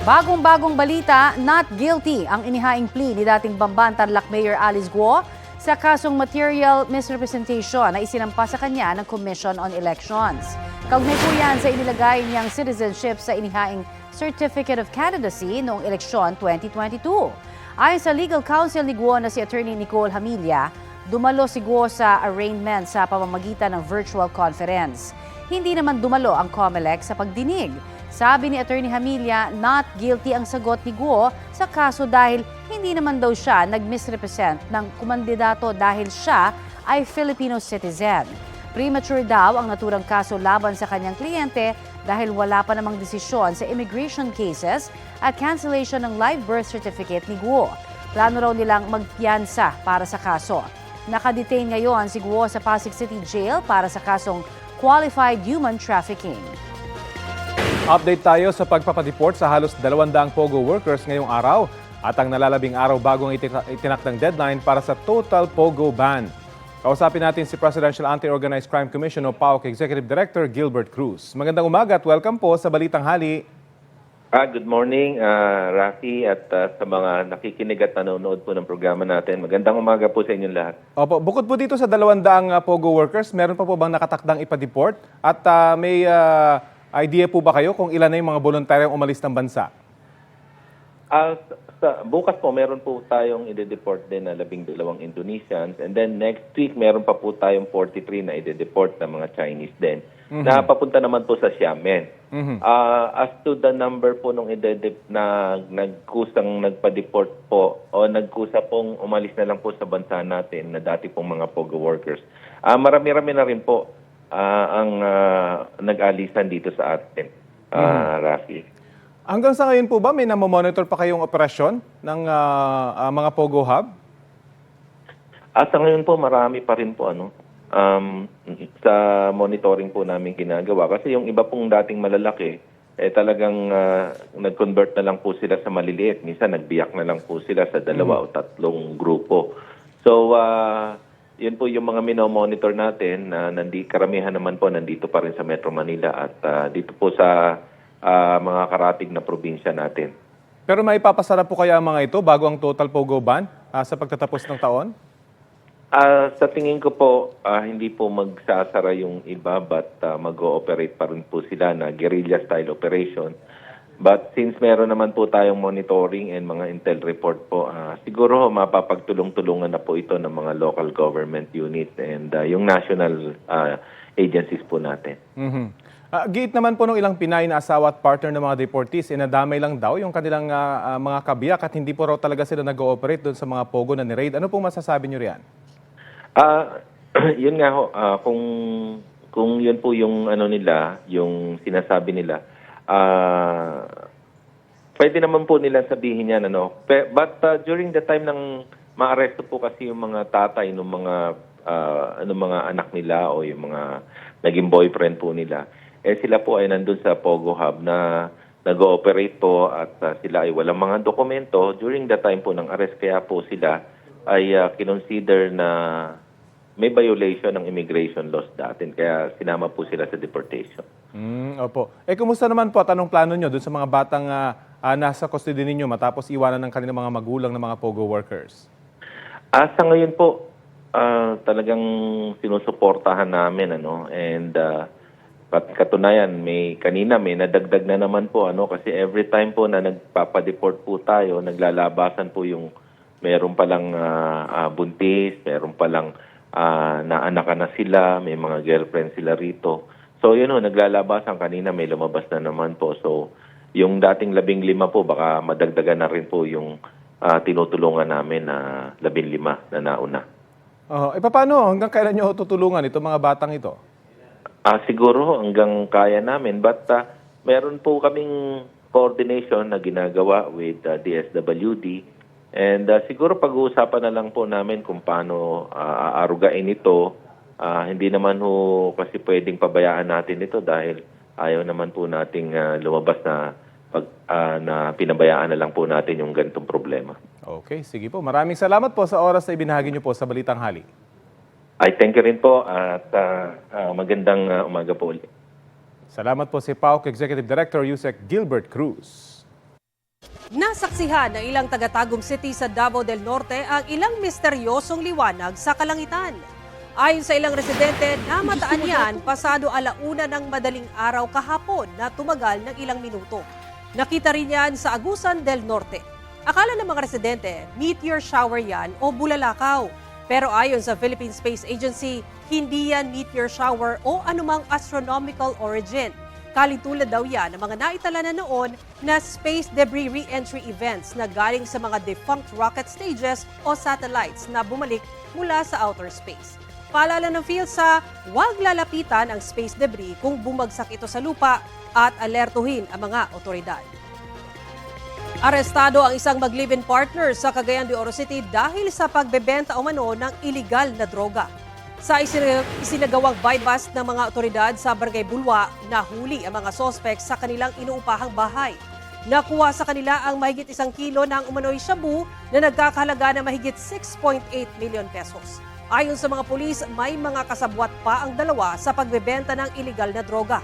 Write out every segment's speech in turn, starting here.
Bagong-bagong balita, not guilty ang inihaing plea ni dating Bamban Tarlac Mayor Alice Guo sa kasong material misrepresentation na isinampa sa kanya ng Commission on Elections. Kaugnay po yan sa inilagay niyang citizenship sa inihaing Certificate of Candidacy noong eleksyon 2022. Ayon sa legal counsel ni Guo na si Attorney Nicole Hamilla, dumalo si Guo sa arraignment sa pamamagitan ng virtual conference. Hindi naman dumalo ang COMELEC sa pagdinig. Sabi ni Attorney Hamilla, not guilty ang sagot ni Guo sa kaso dahil hindi naman daw siya nag-misrepresent ng kumandidato dahil siya ay Filipino citizen. Premature daw ang naturang kaso laban sa kanyang kliyente dahil wala pa namang desisyon sa immigration cases at cancellation ng live birth certificate ni Guo. Plano raw nilang magpiyansa para sa kaso. Nakadetain ngayon si Guo sa Pasig City Jail para sa kasong qualified human trafficking. Update tayo sa pagpapadeport sa halos 200 POGO workers ngayong araw at ang nalalabing araw bagong itinakdang deadline para sa total POGO ban. Kausapin natin si Presidential Anti-Organized Crime Commission o PAOC Executive Director Gilbert Cruz. Magandang umaga at welcome po sa Balitang Hali. Good morning, Rafi, at sa mga nakikinig at nanonood po ng programa natin. Magandang umaga po sa inyong lahat. Opo, bukod po dito sa 200 POGO workers, meron pa po bang nakatakdang ipadeport? At may idea po ba kayo kung ilan na yung mga voluntaryong umalis ng bansa? Bukas po, meron po tayong ide-deport din na 12 Indonesians. And then next week, meron pa po tayong 43 na ide-deport na mga Chinese din. Na papunta naman po sa Xiamen. As to the number po nung na nagkusang nagpa-deport po o nagkusa pong umalis na lang po sa bansa natin na dati pong mga POGO workers, marami-rami na rin po ang nag-alisan dito sa atin, Rafi. Hanggang sa ngayon po ba may namomonitor pa kayong operasyon ng mga POGO hub? Sa ngayon po marami pa rin po sa monitoring po namin ginagawa. Kasi yung iba pong dating malalaki, talagang nag-convert na lang po sila sa maliliit. Minsan nagbiyak na lang po sila sa 2 o 3 grupo. So, yun po yung mga minomonitor natin na karamihan naman po nandito pa rin sa Metro Manila at dito po sa mga karatig na probinsya natin. Pero may ipapasara po kaya ang mga ito bago ang total POGO ban sa pagtatapos ng taon? Sa tingin ko po, hindi po magsasara yung iba but mag-ooperate pa rin po sila na guerrilla style operation. But since meron naman po tayong monitoring and mga intel report po, siguro mapapagtulong-tulungan na po ito ng mga local government unit and yung national agencies po natin. Giit naman po ng ilang Pinay na asawa at partner ng mga deportees, nadamay lang daw yung kanilang mga kabiyak at hindi po raw talaga sila nag-ooperate doon sa mga POGO na ni-raid. Ano pong masasabi nyo riyan? Yun nga ho, kung yun po yung nila, yung sinasabi nila, pwede naman po nila sabihin yan, But during the time ng maaresto po kasi yung mga tatay ng mga anak nila o yung mga naging boyfriend po nila, sila po ay nandun sa POGO Hub na nag-ooperate po at sila ay walang mga dokumento during the time po ng arrest. Kaya po sila ay kinonsider na may violation ng immigration laws natin. Kaya sinama po sila sa deportation. Opo. Kumusta naman po at anong plano nyo dun sa mga batang nasa custody ninyo matapos iwanan ng kanilang mga magulang ng mga POGO workers? Sa ngayon po, talagang sinusuportahan namin, and katunayan, kanina may nadagdag na naman po, kasi every time po na nagpapadeport po tayo, naglalabasan po yung meron palang buntis, meron palang naanakan na sila, may mga girlfriend sila rito. So yun naglalabasan, kanina may lumabas na naman po. So yung dating 15 po, baka madagdagan na rin po yung tinutulungan namin na 15 na nauna. Paano? Hanggang kailan nyo tutulungan itong mga batang ito? Siguro hanggang kaya namin. But meron po kaming coordination na ginagawa with DSWD. And siguro pag-uusapan na lang po namin kung paano aarugain ito. Hindi naman kasi pwedeng pabayaan natin ito dahil ayaw naman po nating lumabas na pinabayaan na lang po natin yung ganitong problema. Okay, sige po. Maraming salamat po sa oras na ibinahagi niyo po sa Balitang Hali. Thank you rin po at magandang umaga po ulit. Salamat po si PAOC Executive Director Yusek Gilbert Cruz. Nasaksihan ng ilang taga-Tagum City sa Davao del Norte ang ilang misteryosong liwanag sa kalangitan. Ayon sa ilang residente, namataan yan pasado 1:00 ng madaling araw kahapon na tumagal ng ilang minuto. Nakita rin yan sa Agusan del Norte. Akala ng mga residente, meteor shower yan o bulalakaw. Pero ayon sa Philippine Space Agency, hindi yan meteor shower o anumang astronomical origin. Kalitulad daw yan ng mga naitala na noon na space debris re-entry events na galing sa mga defunct rocket stages o satellites na bumalik mula sa outer space. Paalala ng PhilSA, huwag lalapitan ang space debris kung bumagsak ito sa lupa at alertuhin ang mga otoridad. Arestado ang isang mag-live-in partner sa Cagayan de Oro City dahil sa pagbebenta umano ng iligal na droga. Sa isinagawang bypass ng mga otoridad sa Barangay Bulwa, nahuli ang mga sospek sa kanilang inuupahang bahay. Nakuha sa kanila ang mahigit 1 kilo ng umano'y shabu na nagkakahalaga ng mahigit 6.8 million pesos. Ayon sa mga pulis, may mga kasabwat pa ang dalawa sa pagbebenta ng iligal na droga.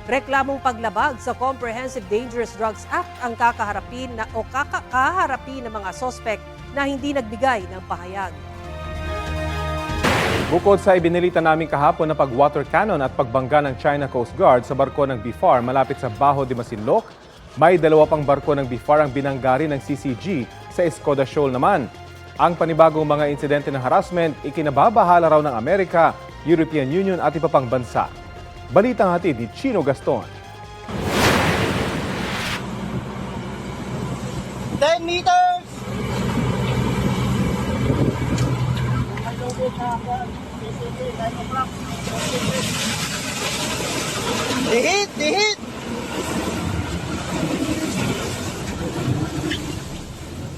Reklamong paglabag sa Comprehensive Dangerous Drugs Act ang kakaharapin ng mga sospek na hindi nagbigay ng pahayag. Bukod sa ibinilita namin kahapon na pag-water cannon at pagbangga ng China Coast Guard sa barko ng BIFAR malapit sa Bajo de Masinloc, may 2 pang barko ng BIFAR ang binanggari ng CCG sa Escoda Shoal naman. Ang panibagong mga insidente ng harassment ikinababahala raw ng Amerika, European Union at iba pang bansa. Balitang hatid ni Chino Gaston. 10 meters! Dihit! Dihit!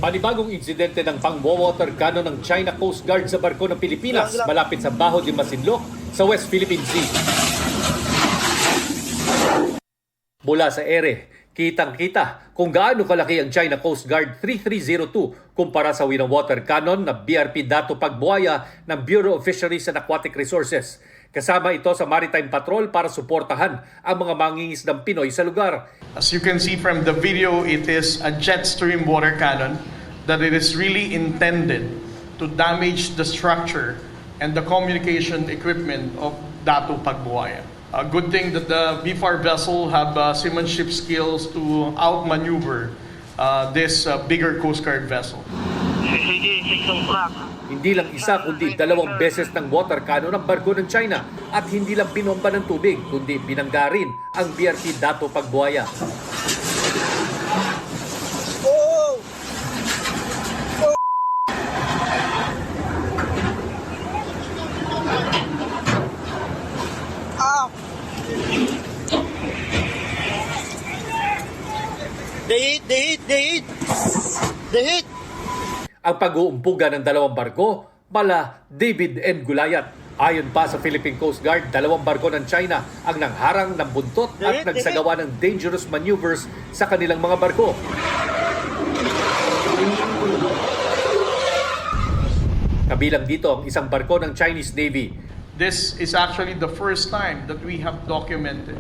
Panibagong insidente ng pang-water cannon ng China Coast Guard sa barko ng Pilipinas malapit sa Bajo de Masinloc sa West Philippine Sea. Mula sa ere, kitang-kita kung gaano kalaki ang China Coast Guard 3302 kumpara sa water cannon na BRP Dato Pagbuaya ng Bureau of Fisheries and Aquatic Resources. Kasama ito sa Maritime Patrol para suportahan ang mga mangingisdang Pinoy sa lugar. As you can see from the video, it is a jet stream water cannon that it is really intended to damage the structure and the communication equipment of Dato Pagbuaya. A good thing that the BIFAR vessel have seamanship skills to outmaneuver this bigger Coast Guard vessel. Hindi lang isa kundi 2 beses ng water cannon ang barko ng China at hindi lang binomba ng tubig kundi binangga rin ang BRP Dato Pagbuaya. Dihit! Dihit! Dihit! Dihit! Ang pag-uumpuga ng 2 barko, mala David and Gulayat. Ayon pa sa Philippine Coast Guard, 2 barko ng China ang nangharang ng buntot at nagsagawa ng dangerous maneuvers sa kanilang mga barko. Kabilang dito ang isang barko ng Chinese Navy. This is actually the first time that we have documented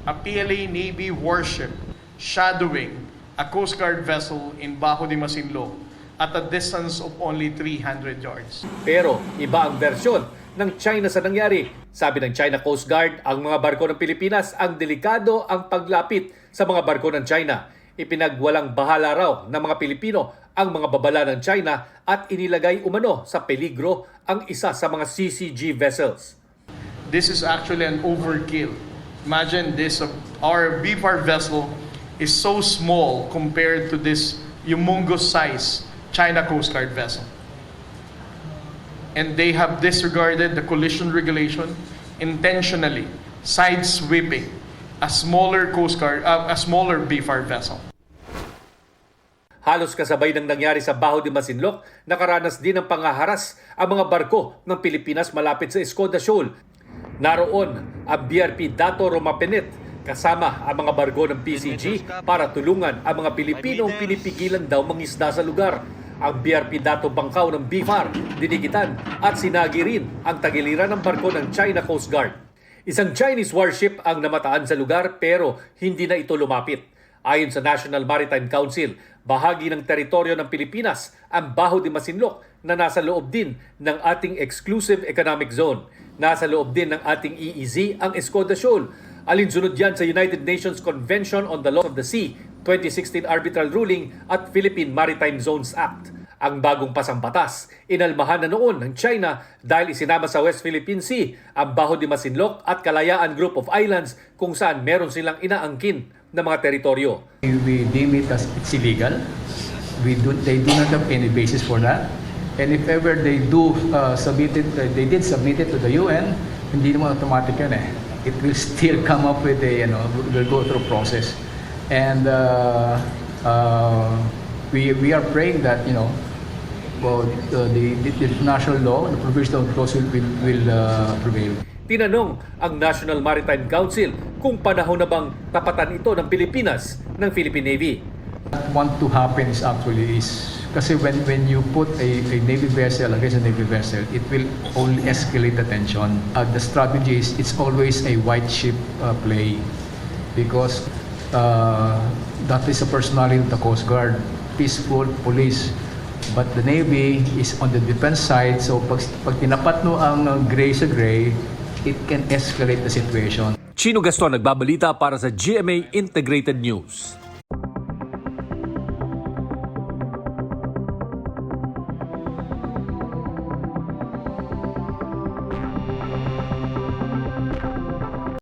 a PLA Navy warship shadowing a Coast Guard vessel in Bajo de Masinloc at a distance of only 300 yards. Pero iba ang versyon ng China sa nangyari. Sabi ng China Coast Guard, ang mga barko ng Pilipinas ang delikado ang paglapit sa mga barko ng China. Ipinagwalang bahala raw ng mga Pilipino ang mga babala ng China at inilagay umano sa peligro ang isa sa mga CCG vessels. This is actually an overkill. Imagine this, our BIFAR vessel is so small compared to this humongous size China Coast Guard vessel. And they have disregarded the collision regulation intentionally, side-sweeping a smaller Coast Guard, a smaller BIFAR vessel. Halos kasabay ng nangyari sa Bajo de Masinloc, nakaranas din ng pangaharas ang mga barko ng Pilipinas malapit sa Escoda Shoal. Naroon ang BRP Dato Romapenet kasama ang mga barko ng PCG para tulungan ang mga Pilipinong pinipigilan daw mangisda sa lugar. Ang BRP Dato Bangkaw ng BIFAR, dinigitan at sinagi rin ang tagiliran ng barko ng China Coast Guard. Isang Chinese warship ang namataan sa lugar pero hindi na ito lumapit. Ayon sa National Maritime Council, bahagi ng teritoryo ng Pilipinas ang Baho de Masinloc na nasa loob din ng ating Exclusive Economic Zone. Nasa loob din ng ating EEZ ang Escoda Shoal. Alinsunod yan sa United Nations Convention on the Law of the Sea, 2016 Arbitral Ruling at Philippine Maritime Zones Act. Ang bagong pasambatas, inalmahan na noon ng China dahil isinama sa West Philippine Sea ang Baho de Masinloc at Kalayaan Group of Islands kung saan meron silang inaangkin na mga teritoryo. We deem it as it's illegal. They do not have any basis for that. And if ever they do they did submit it to the UN, hindi naman automatic yun eh. It will still come up with will go through process. And we are praying that, the international law, the provisional clause will prevail. Tinanong ang National Maritime Council kung panahon na bang tapatan ito ng Pilipinas ng Philippine Navy. What want to happen is kasi when you put a Navy vessel against a Navy vessel, it will only escalate the tension. The strategy is it's always a white ship play because that is a personality of the Coast Guard, peaceful police. But the Navy is on the defense side, so pag tinapat mo ang gray sa gray, it can escalate the situation. Chino Gaston nagbabalita para sa GMA Integrated News.